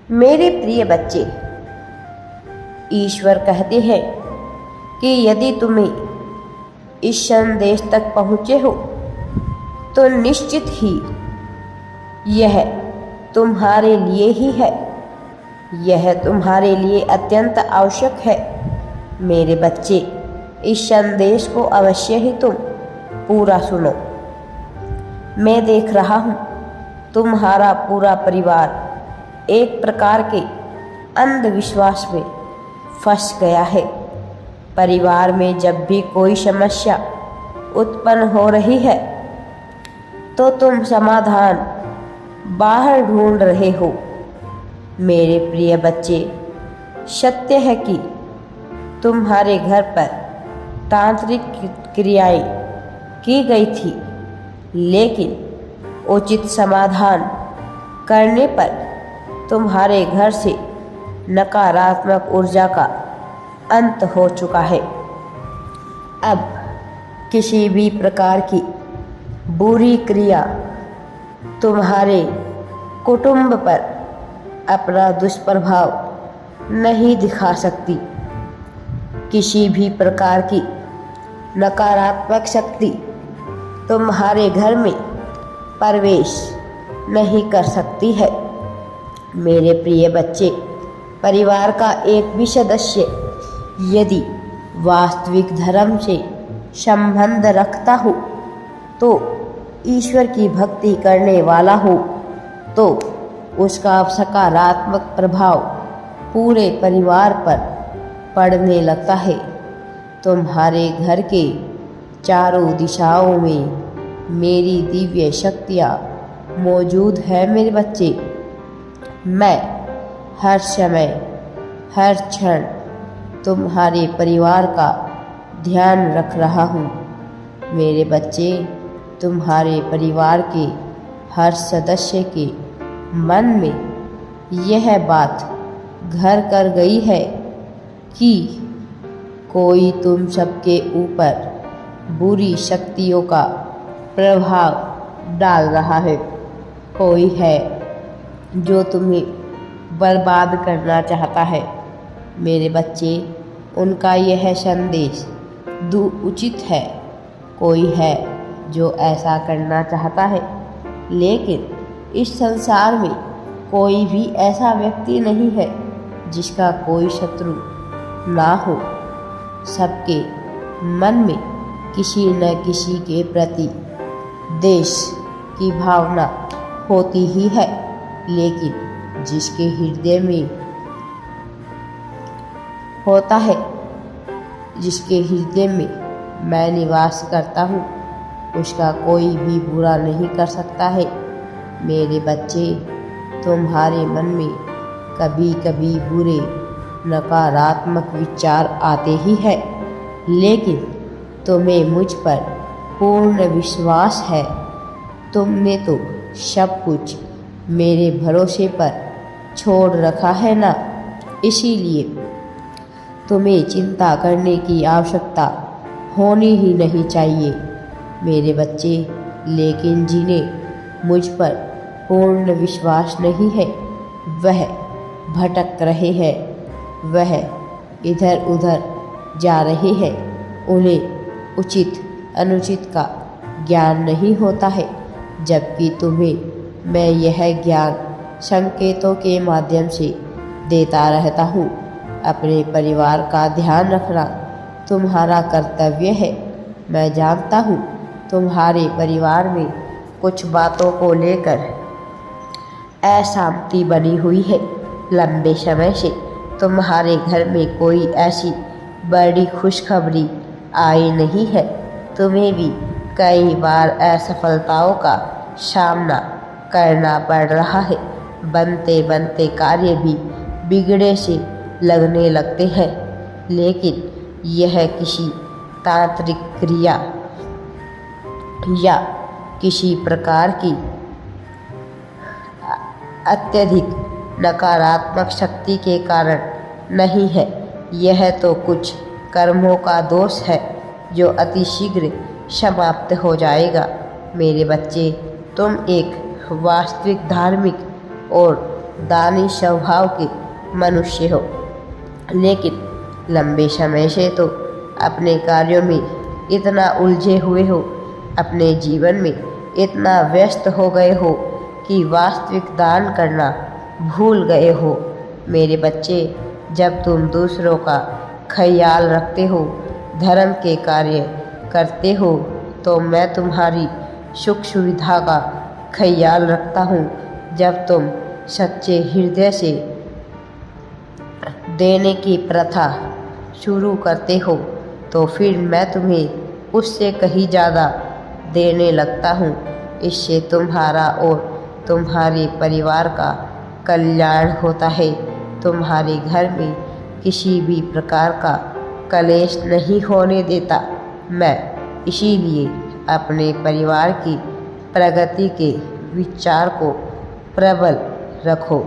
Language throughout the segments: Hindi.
मेरे प्रिय बच्चे, ईश्वर कहते हैं कि यदि तुम्हें इस संदेश तक पहुँचे हो तो निश्चित ही यह तुम्हारे लिए ही है। यह तुम्हारे लिए अत्यंत आवश्यक है। मेरे बच्चे, इस संदेश को अवश्य ही तुम पूरा सुनो। मैं देख रहा हूँ तुम्हारा पूरा परिवार एक प्रकार के अंधविश्वास में फंस गया है। परिवार में जब भी कोई समस्या उत्पन्न हो रही है तो तुम समाधान बाहर ढूंढ रहे हो। मेरे प्रिय बच्चे, सत्य है कि तुम्हारे घर पर तांत्रिक क्रियाएं की गई थी, लेकिन उचित समाधान करने पर तुम्हारे घर से नकारात्मक ऊर्जा का अंत हो चुका है। अब किसी भी प्रकार की बुरी क्रिया तुम्हारे कुटुंब पर अपना दुष्प्रभाव नहीं दिखा सकती। किसी भी प्रकार की नकारात्मक शक्ति तुम्हारे घर में प्रवेश नहीं कर सकती है। मेरे प्रिय बच्चे, परिवार का एक भी सदस्य यदि वास्तविक धर्म से संबंध रखता हो, तो ईश्वर की भक्ति करने वाला हो, तो उसका सकारात्मक प्रभाव पूरे परिवार पर पड़ने लगता है। तुम्हारे घर के चारों दिशाओं में मेरी दिव्य शक्तियाँ मौजूद है। मेरे बच्चे, मैं हर समय हर क्षण तुम्हारे परिवार का ध्यान रख रहा हूँ। मेरे बच्चे, तुम्हारे परिवार के हर सदस्य के मन में यह बात घर कर गई है कि कोई तुम सबके ऊपर बुरी शक्तियों का प्रभाव डाल रहा है। कोई है जो तुम्हें बर्बाद करना चाहता है। मेरे बच्चे, उनका यह संदेश उचित है। कोई है जो ऐसा करना चाहता है, लेकिन इस संसार में कोई भी ऐसा व्यक्ति नहीं है जिसका कोई शत्रु ना हो। सबके मन में किसी न किसी के प्रति देश की भावना होती ही है, लेकिन जिसके हृदय में होता है, जिसके हृदय में मैं निवास करता हूँ, उसका कोई भी बुरा नहीं कर सकता है। मेरे बच्चे, तुम्हारे मन में कभी कभी बुरे नकारात्मक विचार आते ही है, लेकिन तुम्हें मुझ पर पूर्ण विश्वास है। तुमने तो सब कुछ मेरे भरोसे पर छोड़ रखा है ना, इसीलिए तुम्हें चिंता करने की आवश्यकता होनी ही नहीं चाहिए। मेरे बच्चे, लेकिन जिन्हें मुझ पर पूर्ण विश्वास नहीं है, वह भटक रहे हैं, वह इधर उधर जा रहे हैं। उन्हें उचित अनुचित का ज्ञान नहीं होता है, जबकि तुम्हें मैं यह ज्ञान संकेतों के माध्यम से देता रहता हूँ। अपने परिवार का ध्यान रखना तुम्हारा कर्तव्य है। मैं जानता हूँ तुम्हारे परिवार में कुछ बातों को लेकर अशांति बनी हुई है। लंबे समय से तुम्हारे घर में कोई ऐसी बड़ी खुशखबरी आई नहीं है। तुम्हें भी कई बार असफलताओं का सामना करना पड़ रहा है। बनते बनते कार्य भी बिगड़े से लगने लगते हैं, लेकिन यह किसी तांत्रिक क्रिया या किसी प्रकार की अत्यधिक नकारात्मक शक्ति के कारण नहीं है। यह तो कुछ कर्मों का दोष है जो अतिशीघ्र समाप्त हो जाएगा। मेरे बच्चे, तुम एक वास्तविक धार्मिक और दानी स्वभाव के मनुष्य हो, लेकिन लंबे समय से तो अपने कार्यों में इतना उलझे हुए हो, अपने जीवन में इतना व्यस्त हो गए हो कि वास्तविक दान करना भूल गए हो। मेरे बच्चे, जब तुम दूसरों का ख्याल रखते हो, धर्म के कार्य करते हो, तो मैं तुम्हारी सुख सुविधा का ख्याल रखता हूँ। जब तुम सच्चे हृदय से देने की प्रथा शुरू करते हो, तो फिर मैं तुम्हें उससे कहीं ज़्यादा देने लगता हूँ। इससे तुम्हारा और तुम्हारे परिवार का कल्याण होता है। तुम्हारे घर में किसी भी प्रकार का कलेश नहीं होने देता मैं। इसीलिए अपने परिवार की प्रगति के विचार को प्रबल रखो।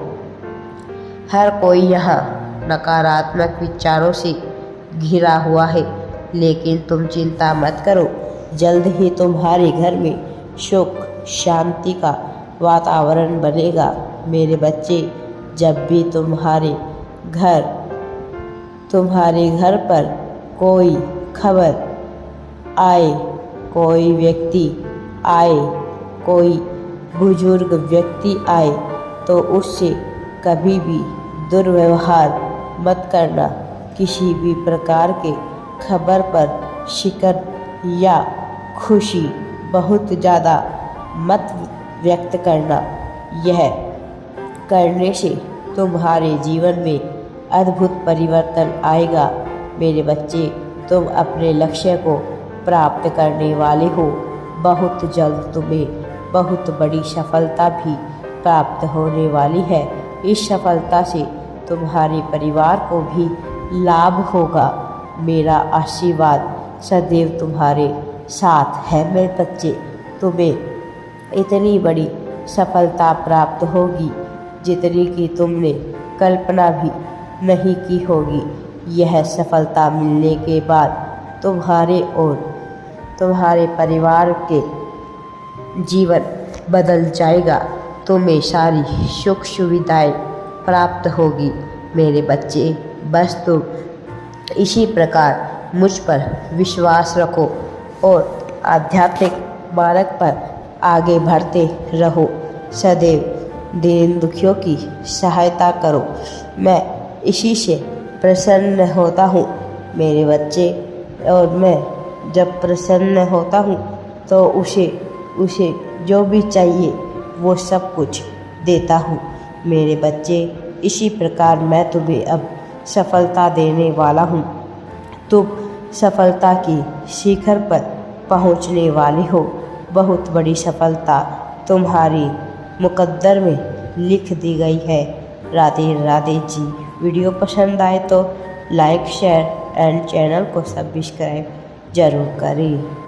हर कोई यहाँ नकारात्मक विचारों से घिरा हुआ है, लेकिन तुम चिंता मत करो, जल्द ही तुम्हारे घर में सुख शांति का वातावरण बनेगा। मेरे बच्चे, जब भी तुम्हारे घर पर कोई खबर आए, कोई व्यक्ति आए, कोई बुजुर्ग व्यक्ति आए, तो उससे कभी भी दुर्व्यवहार मत करना। किसी भी प्रकार के खबर पर शिकन या खुशी बहुत ज़्यादा मत व्यक्त करना। यह करने से तुम्हारे जीवन में अद्भुत परिवर्तन आएगा। मेरे बच्चे, तुम अपने लक्ष्य को प्राप्त करने वाले हो। बहुत जल्द तुम्हें बहुत बड़ी सफलता भी प्राप्त होने वाली है। इस सफलता से तुम्हारे परिवार को भी लाभ होगा। मेरा आशीर्वाद सदैव तुम्हारे साथ है। मेरे बच्चे, तुम्हें इतनी बड़ी सफलता प्राप्त होगी जितनी कि तुमने कल्पना भी नहीं की होगी। यह सफलता मिलने के बाद तुम्हारे और तुम्हारे परिवार के जीवन बदल जाएगा। तुम्हें सारी सुख सुविधाएं प्राप्त होगी। मेरे बच्चे, बस तुम इसी प्रकार मुझ पर विश्वास रखो और आध्यात्मिक मार्ग पर आगे बढ़ते रहो। सदैव दीन दुखियों की सहायता करो। मैं इसी से प्रसन्न होता हूँ मेरे बच्चे, और मैं जब प्रसन्न होता हूँ तो उसे जो भी चाहिए वो सब कुछ देता हूँ। मेरे बच्चे, इसी प्रकार मैं तुम्हें अब सफलता देने वाला हूँ। तुम सफलता की शिखर पर पहुँचने वाले हो। बहुत बड़ी सफलता तुम्हारी मुकद्दर में लिख दी गई है। राधे राधे जी। वीडियो पसंद आए तो लाइक शेयर एंड चैनल को सब्सक्राइब जरूर करें।